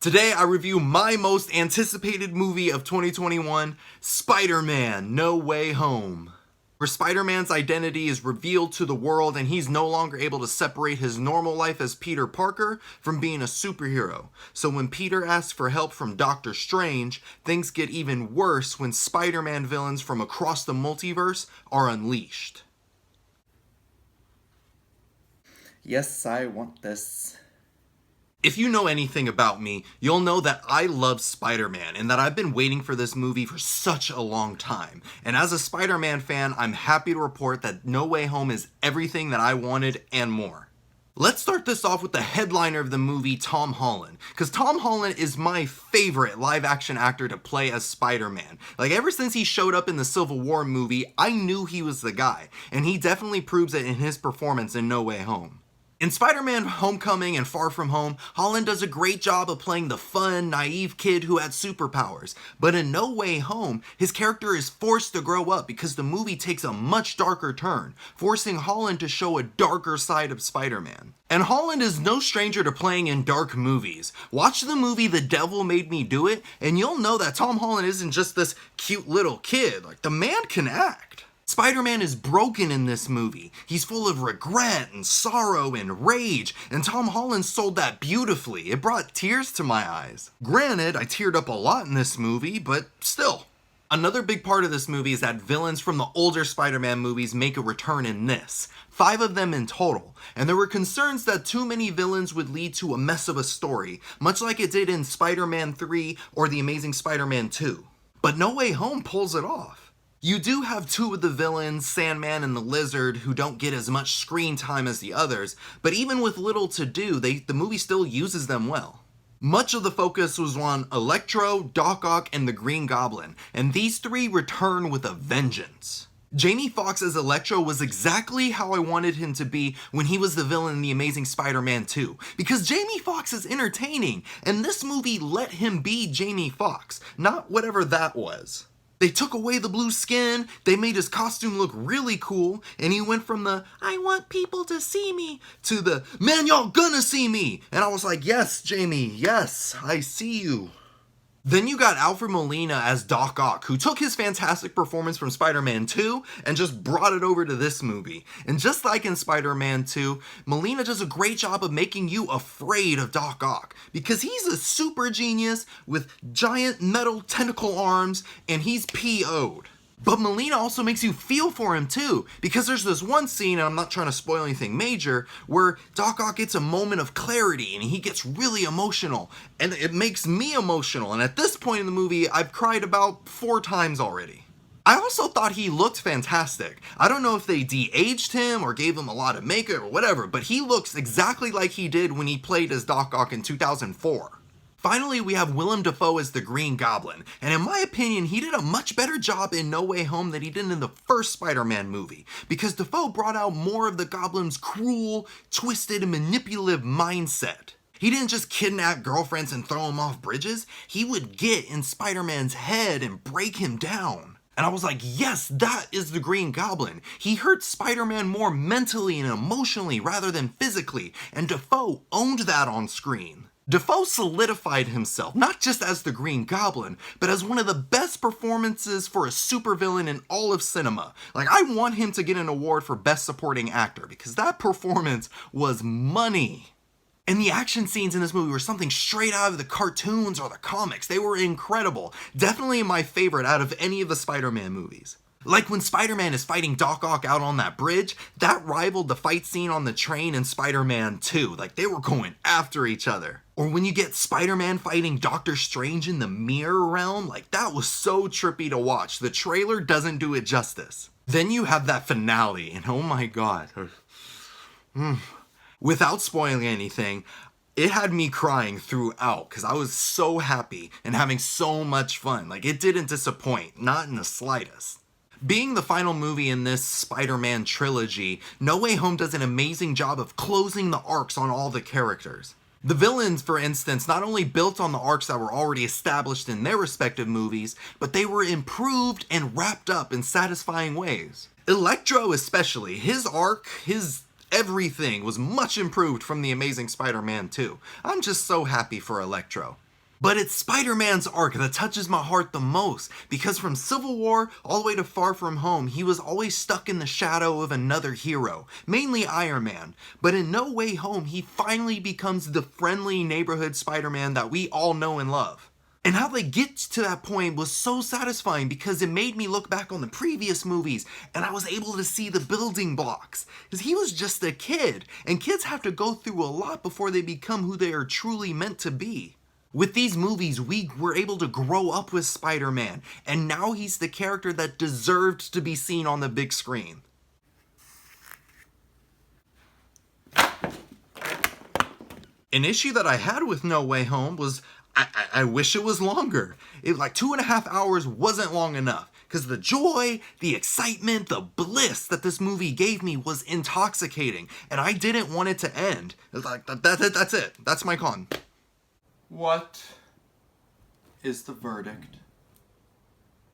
Today I review my most anticipated movie of 2021, Spider-Man: No Way Home. Where Spider-Man's identity is revealed to the world and he's no longer able to separate his normal life as Peter Parker from being a superhero. So when Peter asks for help from Doctor Strange, things get even worse when Spider-Man villains from across the multiverse are unleashed. Yes, I want this. If you know anything about me, you'll know that I love Spider-Man and that I've been waiting for this movie for such a long time. And as a Spider-Man fan, I'm happy to report that No Way Home is everything that I wanted and more. Let's start this off with the headliner of the movie, Tom Holland. Because Tom Holland is my favorite live-action actor to play as Spider-Man. Like, ever since he showed up in the Civil War movie, I knew he was the guy. And he definitely proves it in his performance in No Way Home. In Spider-Man: Homecoming and Far From Home, Holland does a great job of playing the fun, naive kid who had superpowers. But in No Way Home, his character is forced to grow up because the movie takes a much darker turn, forcing Holland to show a darker side of Spider-Man. And Holland is no stranger to playing in dark movies. Watch the movie The Devil Made Me Do It, and you'll know that Tom Holland isn't just this cute little kid. Like, the man can act. Spider-Man is broken in this movie. He's full of regret and sorrow and rage, and Tom Holland sold that beautifully. It brought tears to my eyes. Granted, I teared up a lot in this movie, but still. Another big part of this movie is that villains from the older Spider-Man movies make a return in this. 5 of them in total, and there were concerns that too many villains would lead to a mess of a story, much like it did in Spider-Man 3 or The Amazing Spider-Man 2. But No Way Home pulls it off. You do have 2 of the villains, Sandman and the Lizard, who don't get as much screen time as the others, but even with little to do, the movie still uses them well. Much of the focus was on Electro, Doc Ock, and the Green Goblin, and these 3 return with a vengeance. Jamie Foxx as Electro was exactly how I wanted him to be when he was the villain in The Amazing Spider-Man 2, because Jamie Foxx is entertaining, and this movie let him be Jamie Foxx, not whatever that was. They took away the blue skin, they made his costume look really cool, and he went from the, I want people to see me, to the, man, y'all gonna see me! And I was like, yes, Jamie, yes, I see you. Then you got Alfred Molina as Doc Ock, who took his fantastic performance from Spider-Man 2 and just brought it over to this movie. And just like in Spider-Man 2, Molina does a great job of making you afraid of Doc Ock, because he's a super genius with giant metal tentacle arms, and he's PO'd. But Molina also makes you feel for him too, because there's this one scene, and I'm not trying to spoil anything major, where Doc Ock gets a moment of clarity and he gets really emotional, and it makes me emotional, and at this point in the movie, I've cried about 4 times already. I also thought he looked fantastic. I don't know if they de-aged him or gave him a lot of makeup or whatever, but he looks exactly like he did when he played as Doc Ock in 2004. Finally, we have Willem Dafoe as the Green Goblin, and in my opinion, he did a much better job in No Way Home than he did in the first Spider-Man movie, because Dafoe brought out more of the Goblin's cruel, twisted, and manipulative mindset. He didn't just kidnap girlfriends and throw them off bridges, he would get in Spider-Man's head and break him down. And I was like, yes, that is the Green Goblin. He hurt Spider-Man more mentally and emotionally rather than physically, and Dafoe owned that on screen. Dafoe solidified himself, not just as the Green Goblin, but as one of the best performances for a supervillain in all of cinema. Like, I want him to get an award for Best Supporting Actor, because that performance was money. And the action scenes in this movie were something straight out of the cartoons or the comics. They were incredible. Definitely my favorite out of any of the Spider-Man movies. Like when Spider-Man is fighting Doc Ock out on that bridge, that rivaled the fight scene on the train in Spider-Man 2. Like, they were going after each other. Or when you get Spider-Man fighting Doctor Strange in the mirror realm, like, that was so trippy to watch. The trailer doesn't do it justice. Then you have that finale, and oh my god. Without spoiling anything, it had me crying throughout because I was so happy and having so much fun. Like, it didn't disappoint, not in the slightest. Being the final movie in this Spider-Man trilogy, No Way Home does an amazing job of closing the arcs on all the characters. The villains, for instance, not only built on the arcs that were already established in their respective movies, but they were improved and wrapped up in satisfying ways. Electro especially, his arc, his everything was much improved from The Amazing Spider-Man 2. I'm just so happy for Electro. But it's Spider-Man's arc that touches my heart the most, because from Civil War all the way to Far From Home, he was always stuck in the shadow of another hero, mainly Iron Man. But in No Way Home, he finally becomes the friendly neighborhood Spider-Man that we all know and love. And how they get to that point was so satisfying because it made me look back on the previous movies and I was able to see the building blocks. Because he was just a kid, and kids have to go through a lot before they become who they are truly meant to be. With these movies, we were able to grow up with Spider-Man, and now he's the character that deserved to be seen on the big screen. An issue that I had with No Way Home was I wish it was longer. Like 2.5 hours wasn't long enough, because the joy, the excitement, the bliss that this movie gave me was intoxicating, and I didn't want it to end. Like that's it. That's my con. What is the verdict?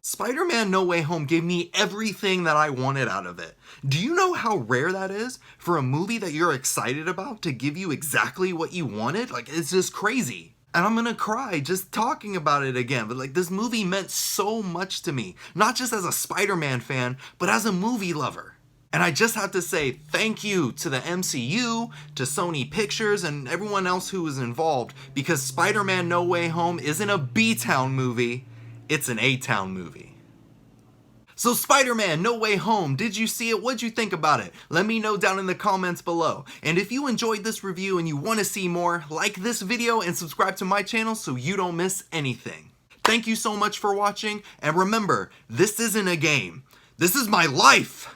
Spider-Man No Way Home gave me everything that I wanted out of it. Do you know how rare that is for a movie that you're excited about to give you exactly what you wanted? Like, it's just crazy. And I'm gonna cry just talking about it again, but like, this movie meant so much to me. Not just as a Spider-Man fan, but as a movie lover. And I just have to say thank you to the MCU, to Sony Pictures, and everyone else who was involved, because Spider-Man No Way Home isn't a B-Town movie, it's an A-Town movie. So Spider-Man No Way Home, did you see it? What'd you think about it? Let me know down in the comments below. And if you enjoyed this review and you want to see more, like this video and subscribe to my channel so you don't miss anything. Thank you so much for watching, and remember, this isn't a game. This is my life!